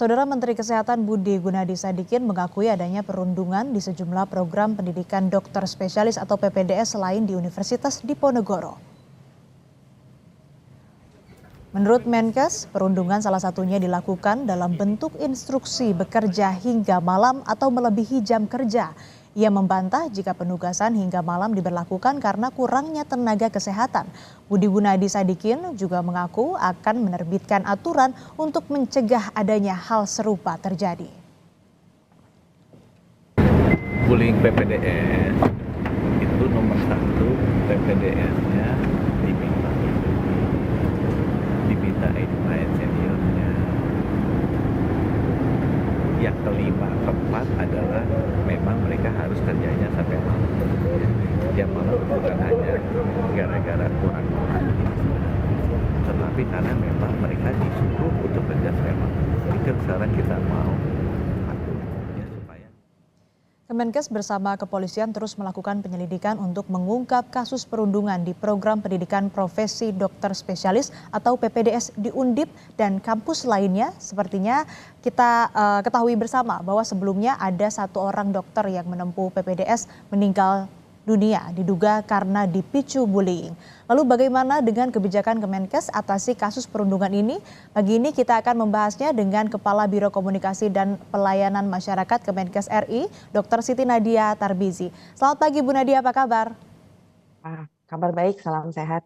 Saudara Menteri Kesehatan Budi Gunadi Sadikin mengakui adanya perundungan di sejumlah program pendidikan dokter spesialis atau PPDS selain di Universitas Diponegoro. Menurut Menkes, perundungan salah satunya dilakukan dalam bentuk instruksi bekerja hingga malam atau melebihi jam kerja. Ia membantah jika penugasan hingga malam diberlakukan karena kurangnya tenaga kesehatan. Budi Gunadi Sadikin juga mengaku akan menerbitkan aturan untuk mencegah adanya hal serupa terjadi. Bullying PPDS itu nomor 1, PPDS-nya diminta klien seniornya. Yang kelima, keempat adalah memang mereka harus kerjanya sampai malam. Jam malam bukan hanya gara-gara kurang tetapi karena memang mereka disuruh untuk kerja sampai malam. Itu sekarang kita mau aturnya supaya. Kemenkes bersama kepolisian terus melakukan penyelidikan untuk mengungkap kasus perundungan di program pendidikan profesi dokter spesialis atau PPDS di Undip dan kampus lainnya. Sepertinya kita ketahui bersama bahwa sebelumnya ada 1 orang dokter yang menempuh PPDS meninggal dunia diduga karena dipicu bullying. Lalu bagaimana dengan kebijakan Kemenkes atasi kasus perundungan ini? Pagi ini kita akan membahasnya dengan Kepala Biro Komunikasi dan Pelayanan Masyarakat Kemenkes RI, Dr. Siti Nadia Tarbizi. Selamat pagi Bu Nadia, apa kabar? Kabar baik, salam sehat,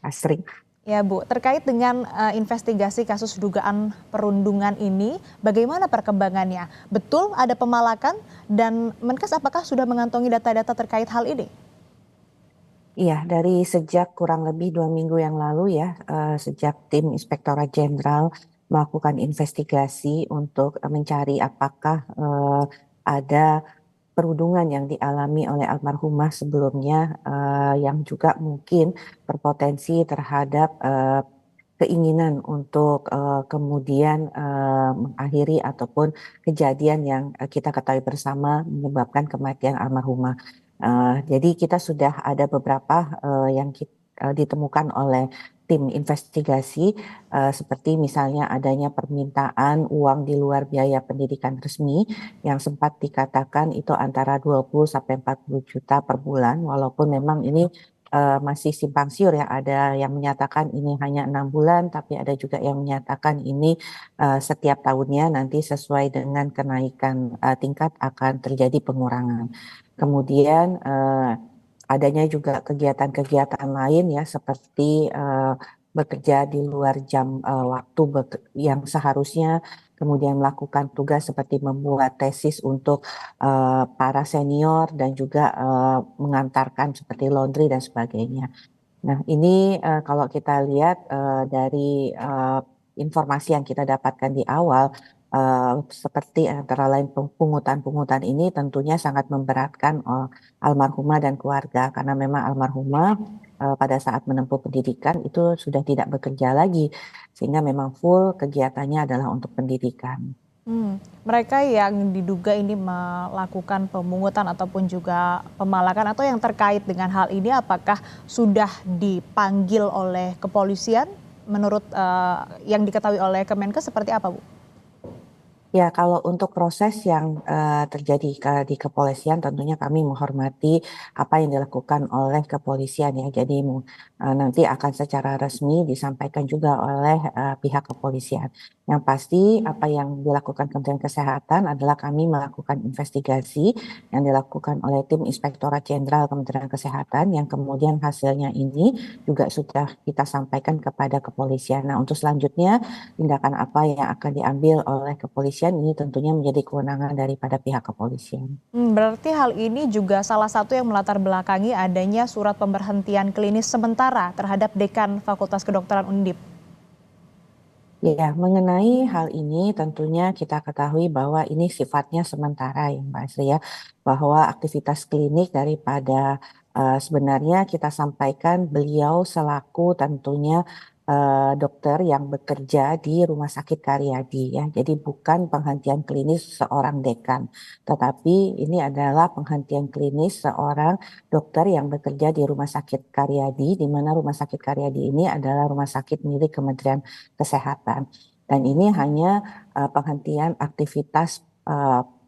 Astri. Ya Bu, terkait dengan investigasi kasus dugaan perundungan ini, bagaimana perkembangannya? Betul ada pemalakan dan Menkes apakah sudah mengantongi data-data terkait hal ini? Iya, dari sejak kurang lebih 2 minggu yang lalu ya, sejak tim Inspektorat Jenderal melakukan investigasi untuk mencari apakah ada perundungan yang dialami oleh almarhumah sebelumnya yang juga mungkin berpotensi terhadap keinginan untuk kemudian mengakhiri ataupun kejadian yang kita ketahui bersama menyebabkan kematian almarhumah. Jadi kita sudah ada beberapa yang ditemukan oleh tim investigasi seperti misalnya adanya permintaan uang di luar biaya pendidikan resmi yang sempat dikatakan itu antara 20 sampai 40 juta per bulan, walaupun memang ini masih simpang siur ya, ada yang menyatakan ini hanya 6 bulan, tapi ada juga yang menyatakan ini setiap tahunnya nanti sesuai dengan kenaikan tingkat akan terjadi pengurangan. Kemudian adanya juga kegiatan-kegiatan lain ya seperti bekerja di luar jam waktu yang seharusnya, kemudian melakukan tugas seperti membuat tesis untuk para senior dan juga mengantarkan seperti laundry dan sebagainya. Nah ini kalau kita lihat dari informasi yang kita dapatkan di awal, seperti antara lain pungutan-pungutan ini tentunya sangat memberatkan almarhumah dan keluarga karena memang almarhumah pada saat menempuh pendidikan itu sudah tidak bekerja lagi sehingga memang full kegiatannya adalah untuk pendidikan. Mereka yang diduga ini melakukan pemungutan ataupun juga pemalakan atau yang terkait dengan hal ini apakah sudah dipanggil oleh kepolisian menurut yang diketahui oleh Kemenkes seperti apa Bu? Ya, kalau untuk proses yang terjadi di kepolisian tentunya kami menghormati apa yang dilakukan oleh kepolisian ya. Jadi nanti akan secara resmi disampaikan juga oleh pihak kepolisian. Yang pasti apa yang dilakukan Kementerian Kesehatan adalah kami melakukan investigasi yang dilakukan oleh tim Inspektorat Jenderal Kementerian Kesehatan yang kemudian hasilnya ini juga sudah kita sampaikan kepada kepolisian. Nah, untuk selanjutnya tindakan apa yang akan diambil oleh kepolisian ini tentunya menjadi kewenangan daripada pihak kepolisian. Berarti hal ini juga salah satu yang melatar belakangi adanya surat pemberhentian klinis sementara terhadap Dekan Fakultas Kedokteran Undip. Ya, mengenai hal ini tentunya kita ketahui bahwa ini sifatnya sementara ya Mbak Asri ya, bahwa aktivitas klinik daripada sebenarnya kita sampaikan beliau selaku tentunya dokter yang bekerja di Rumah Sakit Karyadi ya, jadi bukan penghentian klinis seorang dekan, tetapi ini adalah penghentian klinis seorang dokter yang bekerja di Rumah Sakit Karyadi, di mana Rumah Sakit Karyadi ini adalah rumah sakit milik Kementerian Kesehatan. Dan ini hanya penghentian aktivitas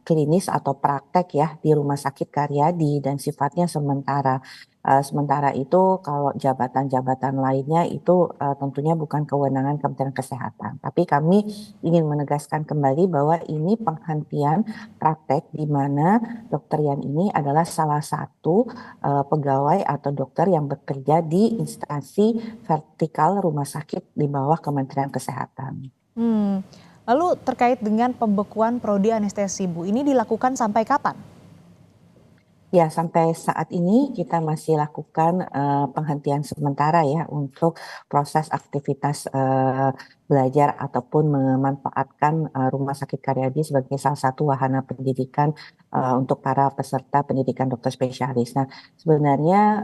klinis atau praktek ya di Rumah Sakit Karyadi dan sifatnya sementara. Sementara itu kalau jabatan-jabatan lainnya itu tentunya bukan kewenangan Kementerian Kesehatan. Tapi kami ingin menegaskan kembali bahwa ini penghentian praktek di mana Dokter Yan ini adalah salah satu pegawai atau dokter yang bekerja di instansi vertikal rumah sakit di bawah Kementerian Kesehatan. Lalu terkait dengan pembekuan prodi anestesi, Bu, ini dilakukan sampai kapan? Ya, sampai saat ini kita masih lakukan penghentian sementara ya untuk proses aktivitas belajar ataupun memanfaatkan Rumah Sakit Karyadi sebagai salah satu wahana pendidikan untuk para peserta pendidikan dokter spesialis. Nah, sebenarnya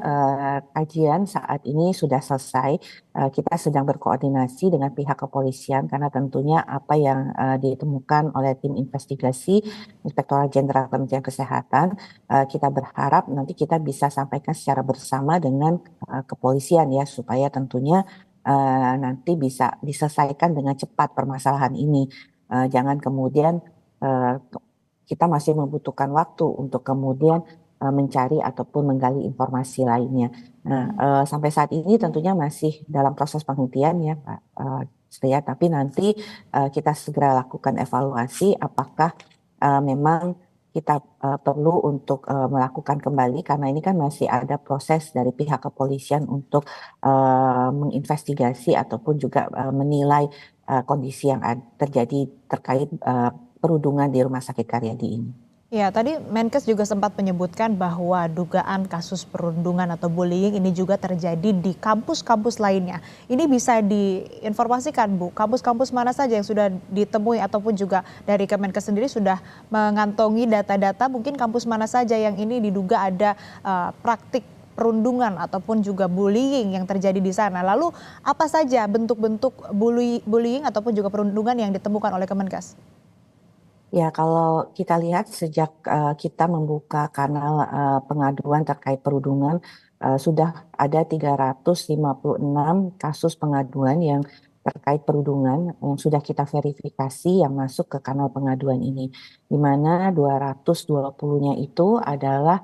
kajian saat ini sudah selesai. Kita sedang berkoordinasi dengan pihak kepolisian karena tentunya apa yang ditemukan oleh tim investigasi Inspektorat Jenderal Kementerian Kesehatan, kita berharap nanti kita bisa sampaikan secara bersama dengan kepolisian ya, supaya tentunya nanti bisa diselesaikan dengan cepat permasalahan ini. Jangan kemudian kita masih membutuhkan waktu untuk kemudian mencari ataupun menggali informasi lainnya. Nah, sampai saat ini tentunya masih dalam proses penghentian ya, Pak Setia, tapi nanti kita segera lakukan evaluasi apakah memang kita perlu untuk melakukan kembali, karena ini kan masih ada proses dari pihak kepolisian untuk menginvestigasi ataupun juga menilai kondisi yang terjadi terkait perundungan di Rumah Sakit Karyadi ini. Ya, tadi Menkes juga sempat menyebutkan bahwa dugaan kasus perundungan atau bullying ini juga terjadi di kampus-kampus lainnya. Ini bisa diinformasikan, Bu, kampus-kampus mana saja yang sudah ditemui ataupun juga dari Kemenkes sendiri sudah mengantongi data-data mungkin kampus mana saja yang ini diduga ada praktik perundungan ataupun juga bullying yang terjadi di sana. Lalu apa saja bentuk-bentuk bullying ataupun juga perundungan yang ditemukan oleh Kemenkes? Ya, kalau kita lihat sejak kita membuka kanal pengaduan terkait perundungan, sudah ada 356 kasus pengaduan yang terkait perundungan yang sudah kita verifikasi yang masuk ke kanal pengaduan ini, di mana 220-nya itu adalah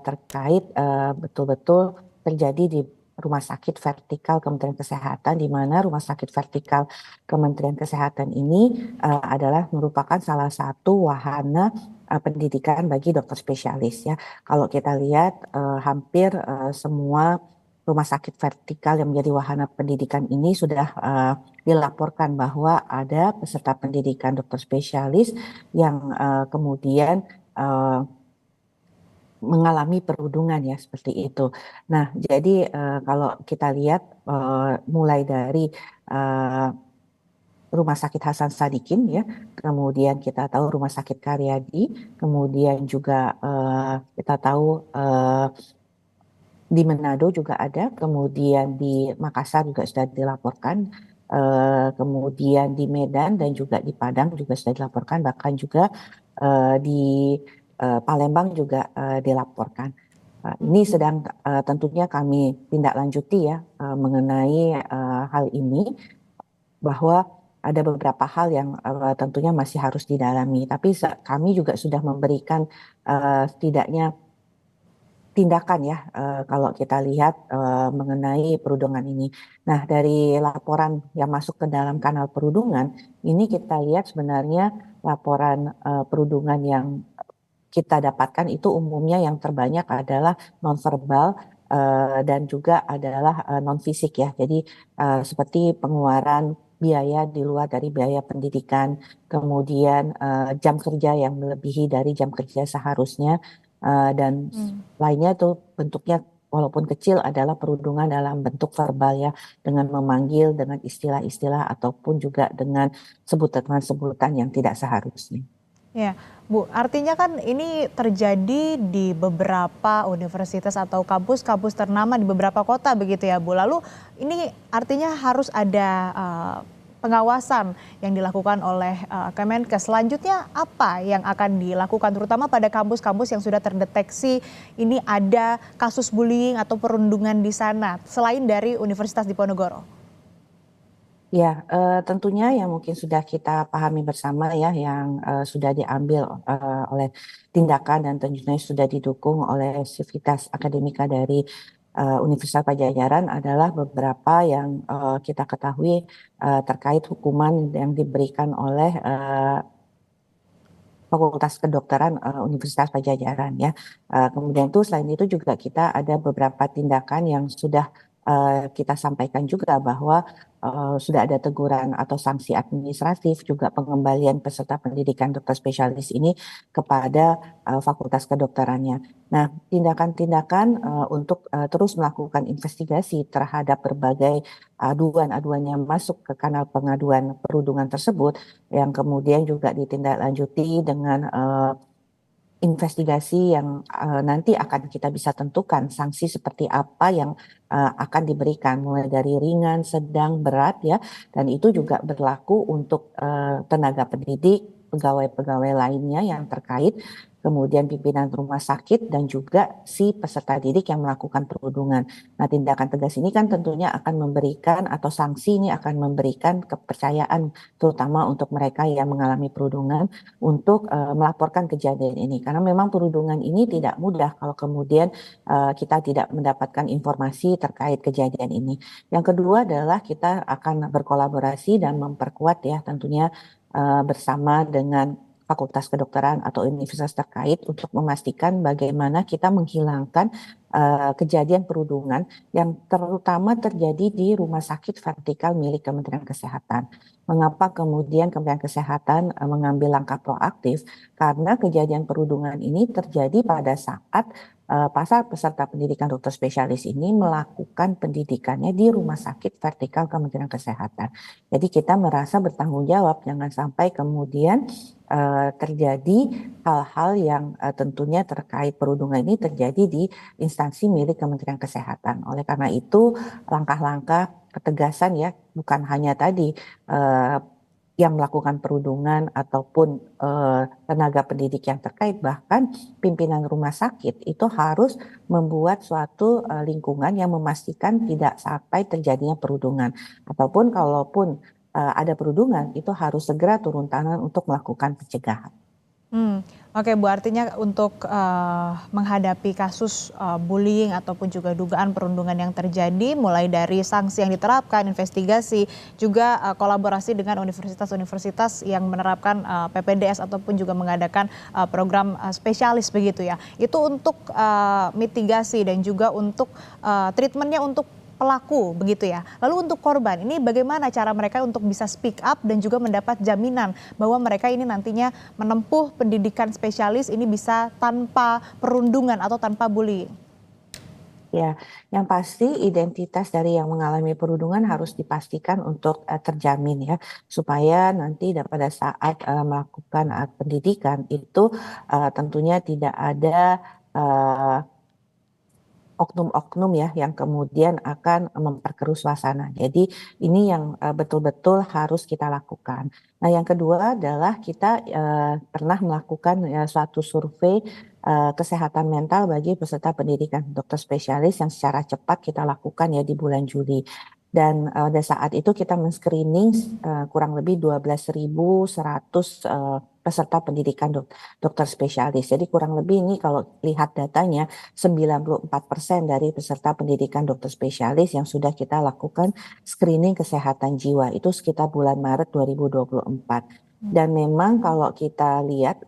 terkait betul-betul terjadi di Rumah Sakit Vertikal Kementerian Kesehatan, di mana Rumah Sakit Vertikal Kementerian Kesehatan ini adalah merupakan salah satu wahana pendidikan bagi dokter spesialis ya. Kalau kita lihat hampir semua rumah sakit vertikal yang menjadi wahana pendidikan ini sudah dilaporkan bahwa ada peserta pendidikan dokter spesialis yang kemudian mengalami perundungan ya, seperti itu. Nah, jadi kalau kita lihat mulai dari Rumah Sakit Hasan Sadikin ya, kemudian kita tahu Rumah Sakit Karyadi, kemudian juga kita tahu di Manado juga ada, kemudian di Makassar juga sudah dilaporkan, kemudian di Medan dan juga di Padang juga sudah dilaporkan, bahkan juga di Palembang juga dilaporkan. Ini sedang tentunya kami tindak lanjuti ya mengenai hal ini, bahwa ada beberapa hal yang tentunya masih harus didalami. Tapi kami juga sudah memberikan setidaknya tindakan ya kalau kita lihat mengenai perundungan ini. Nah, dari laporan yang masuk ke dalam kanal perundungan ini kita lihat sebenarnya laporan perundungan yang kita dapatkan itu umumnya yang terbanyak adalah nonverbal dan juga adalah non fisik ya. Jadi seperti pengeluaran biaya di luar dari biaya pendidikan, kemudian jam kerja yang melebihi dari jam kerja seharusnya, dan lainnya itu bentuknya walaupun kecil adalah perundungan dalam bentuk verbal ya, dengan memanggil dengan istilah-istilah ataupun juga dengan sebutan-sebutan yang tidak seharusnya. Ya, Bu, artinya kan ini terjadi di beberapa universitas atau kampus-kampus ternama di beberapa kota begitu ya, Bu. Lalu ini artinya harus ada pengawasan yang dilakukan oleh Kemenkes. Selanjutnya apa yang akan dilakukan terutama pada kampus-kampus yang sudah terdeteksi ini ada kasus bullying atau perundungan di sana selain dari Universitas Diponegoro? Ya, tentunya yang mungkin sudah kita pahami bersama ya, yang sudah diambil oleh tindakan dan tentunya sudah didukung oleh sivitas akademika dari Universitas Padjadjaran adalah beberapa yang kita ketahui terkait hukuman yang diberikan oleh Fakultas Kedokteran Universitas Padjadjaran ya. Kemudian itu selain itu juga kita ada beberapa tindakan yang sudah kita sampaikan juga bahwa sudah ada teguran atau sanksi administratif juga pengembalian peserta pendidikan dokter spesialis ini kepada Fakultas Kedokterannya. Nah, tindakan-tindakan untuk terus melakukan investigasi terhadap berbagai aduan-aduan yang masuk ke kanal pengaduan perundungan tersebut yang kemudian juga ditindaklanjuti dengan investigasi yang nanti akan kita bisa tentukan sanksi seperti apa yang akan diberikan mulai dari ringan, sedang, berat ya, dan itu juga berlaku untuk tenaga pendidik, pegawai-pegawai lainnya yang terkait, kemudian pimpinan rumah sakit dan juga si peserta didik yang melakukan perundungan. Nah, tindakan tegas ini kan tentunya akan memberikan atau sanksi ini akan memberikan kepercayaan terutama untuk mereka yang mengalami perundungan untuk melaporkan kejadian ini karena memang perundungan ini tidak mudah kalau kemudian kita tidak mendapatkan informasi terkait kejadian ini. Yang kedua adalah kita akan berkolaborasi dan memperkuat ya tentunya bersama dengan Fakultas Kedokteran atau universitas terkait untuk memastikan bagaimana kita menghilangkan kejadian perundungan yang terutama terjadi di rumah sakit vertikal milik Kementerian Kesehatan. Mengapa kemudian Kementerian Kesehatan mengambil langkah proaktif? Karena kejadian perundungan ini terjadi pada saat pasar peserta pendidikan dokter spesialis ini melakukan pendidikannya di rumah sakit vertikal Kementerian Kesehatan. Jadi kita merasa bertanggung jawab, jangan sampai kemudian terjadi hal-hal yang tentunya terkait perundungan ini terjadi di instansi milik Kementerian Kesehatan. Oleh karena itu, langkah-langkah ketegasan ya, bukan hanya tadi yang melakukan perundungan ataupun tenaga pendidik yang terkait, bahkan pimpinan rumah sakit itu harus membuat suatu lingkungan yang memastikan tidak sampai terjadinya perundungan. Ataupun kalaupun ada perundungan, itu harus segera turun tangan untuk melakukan pencegahan. Oke Bu, artinya untuk menghadapi kasus bullying ataupun juga dugaan perundungan yang terjadi, mulai dari sanksi yang diterapkan, investigasi, juga kolaborasi dengan universitas-universitas yang menerapkan PPDS ataupun juga mengadakan program spesialis begitu ya. Itu untuk mitigasi dan juga untuk treatmentnya untuk pelaku begitu ya. Lalu untuk korban ini bagaimana cara mereka untuk bisa speak up dan juga mendapat jaminan bahwa mereka ini nantinya menempuh pendidikan spesialis ini bisa tanpa perundungan atau tanpa bullying? Ya, yang pasti identitas dari yang mengalami perundungan harus dipastikan untuk terjamin ya, supaya nanti pada saat melakukan pendidikan itu tentunya tidak ada oknum-oknum ya yang kemudian akan memperkeruh suasana. Jadi ini yang betul-betul harus kita lakukan. Nah, yang kedua adalah kita pernah melakukan suatu survei kesehatan mental bagi peserta pendidikan dokter spesialis yang secara cepat kita lakukan ya di bulan Juli. Dan pada saat itu kita men-screening kurang lebih 12.100 peserta pendidikan dokter spesialis. Jadi kurang lebih ini kalau lihat datanya 94% dari peserta pendidikan dokter spesialis yang sudah kita lakukan screening kesehatan jiwa. Itu sekitar bulan Maret 2024. Dan memang kalau kita lihat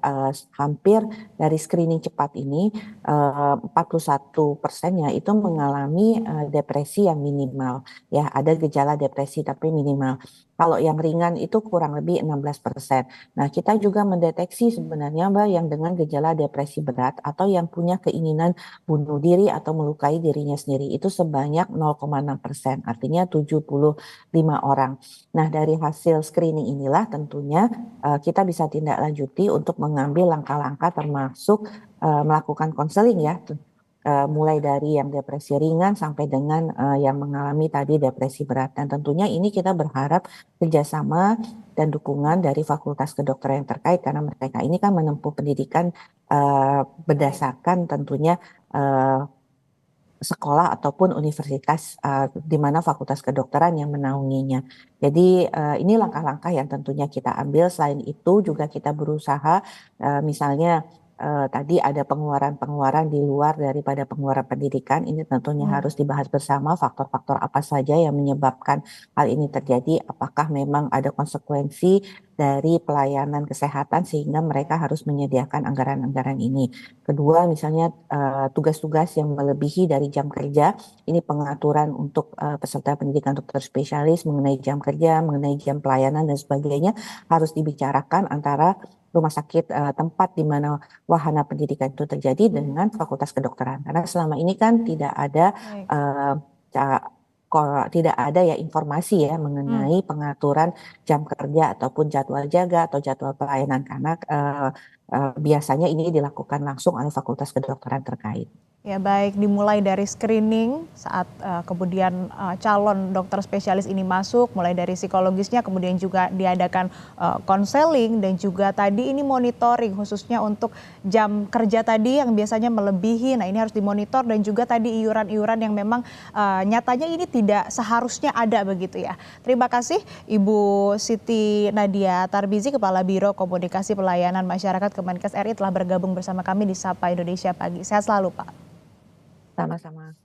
hampir dari screening cepat ini 41%-nya itu mengalami depresi yang minimal. Ya, ada gejala depresi tapi minimal. Kalau yang ringan itu kurang lebih 16%. Nah, kita juga mendeteksi sebenarnya Mbak yang dengan gejala depresi berat atau yang punya keinginan bunuh diri atau melukai dirinya sendiri itu sebanyak 0,6%, artinya 75 orang. Nah, dari hasil screening inilah tentunya kita bisa tindak lanjuti untuk mengambil langkah-langkah termasuk melakukan konseling ya, mulai dari yang depresi ringan sampai dengan yang mengalami tadi depresi berat. Dan tentunya ini kita berharap kerjasama dan dukungan dari Fakultas Kedokteran yang terkait karena mereka ini kan menempuh pendidikan berdasarkan tentunya sekolah ataupun universitas di mana fakultas kedokteran yang menaunginya. Jadi ini langkah-langkah yang tentunya kita ambil. Selain itu juga kita berusaha misalnya tadi ada pengeluaran-pengeluaran di luar daripada pengeluaran pendidikan. Ini tentunya harus dibahas bersama faktor-faktor apa saja yang menyebabkan hal ini terjadi. Apakah memang ada konsekuensi dari pelayanan kesehatan sehingga mereka harus menyediakan anggaran-anggaran ini. Kedua, misalnya tugas-tugas yang melebihi dari jam kerja, ini pengaturan untuk peserta pendidikan dokter spesialis mengenai jam kerja, mengenai jam pelayanan dan sebagainya harus dibicarakan antara rumah sakit tempat di mana wahana pendidikan itu terjadi dengan fakultas kedokteran. Karena selama ini kan tidak ada tidak ada ya informasi ya mengenai pengaturan jam kerja ataupun jadwal jaga atau jadwal pelayanan karena biasanya ini dilakukan langsung oleh fakultas kedokteran terkait. Ya baik, dimulai dari screening saat kemudian calon dokter spesialis ini masuk, mulai dari psikologisnya, kemudian juga diadakan konseling dan juga tadi ini monitoring khususnya untuk jam kerja tadi yang biasanya melebihi. Nah ini harus dimonitor dan juga tadi iuran-iuran yang memang nyatanya ini tidak seharusnya ada begitu ya. Terima kasih Ibu Siti Nadia Tarbizi, Kepala Biro Komunikasi Pelayanan Masyarakat Kemenkes RI telah bergabung bersama kami di Sapa Indonesia Pagi. Sehat selalu Pak. Sama-sama.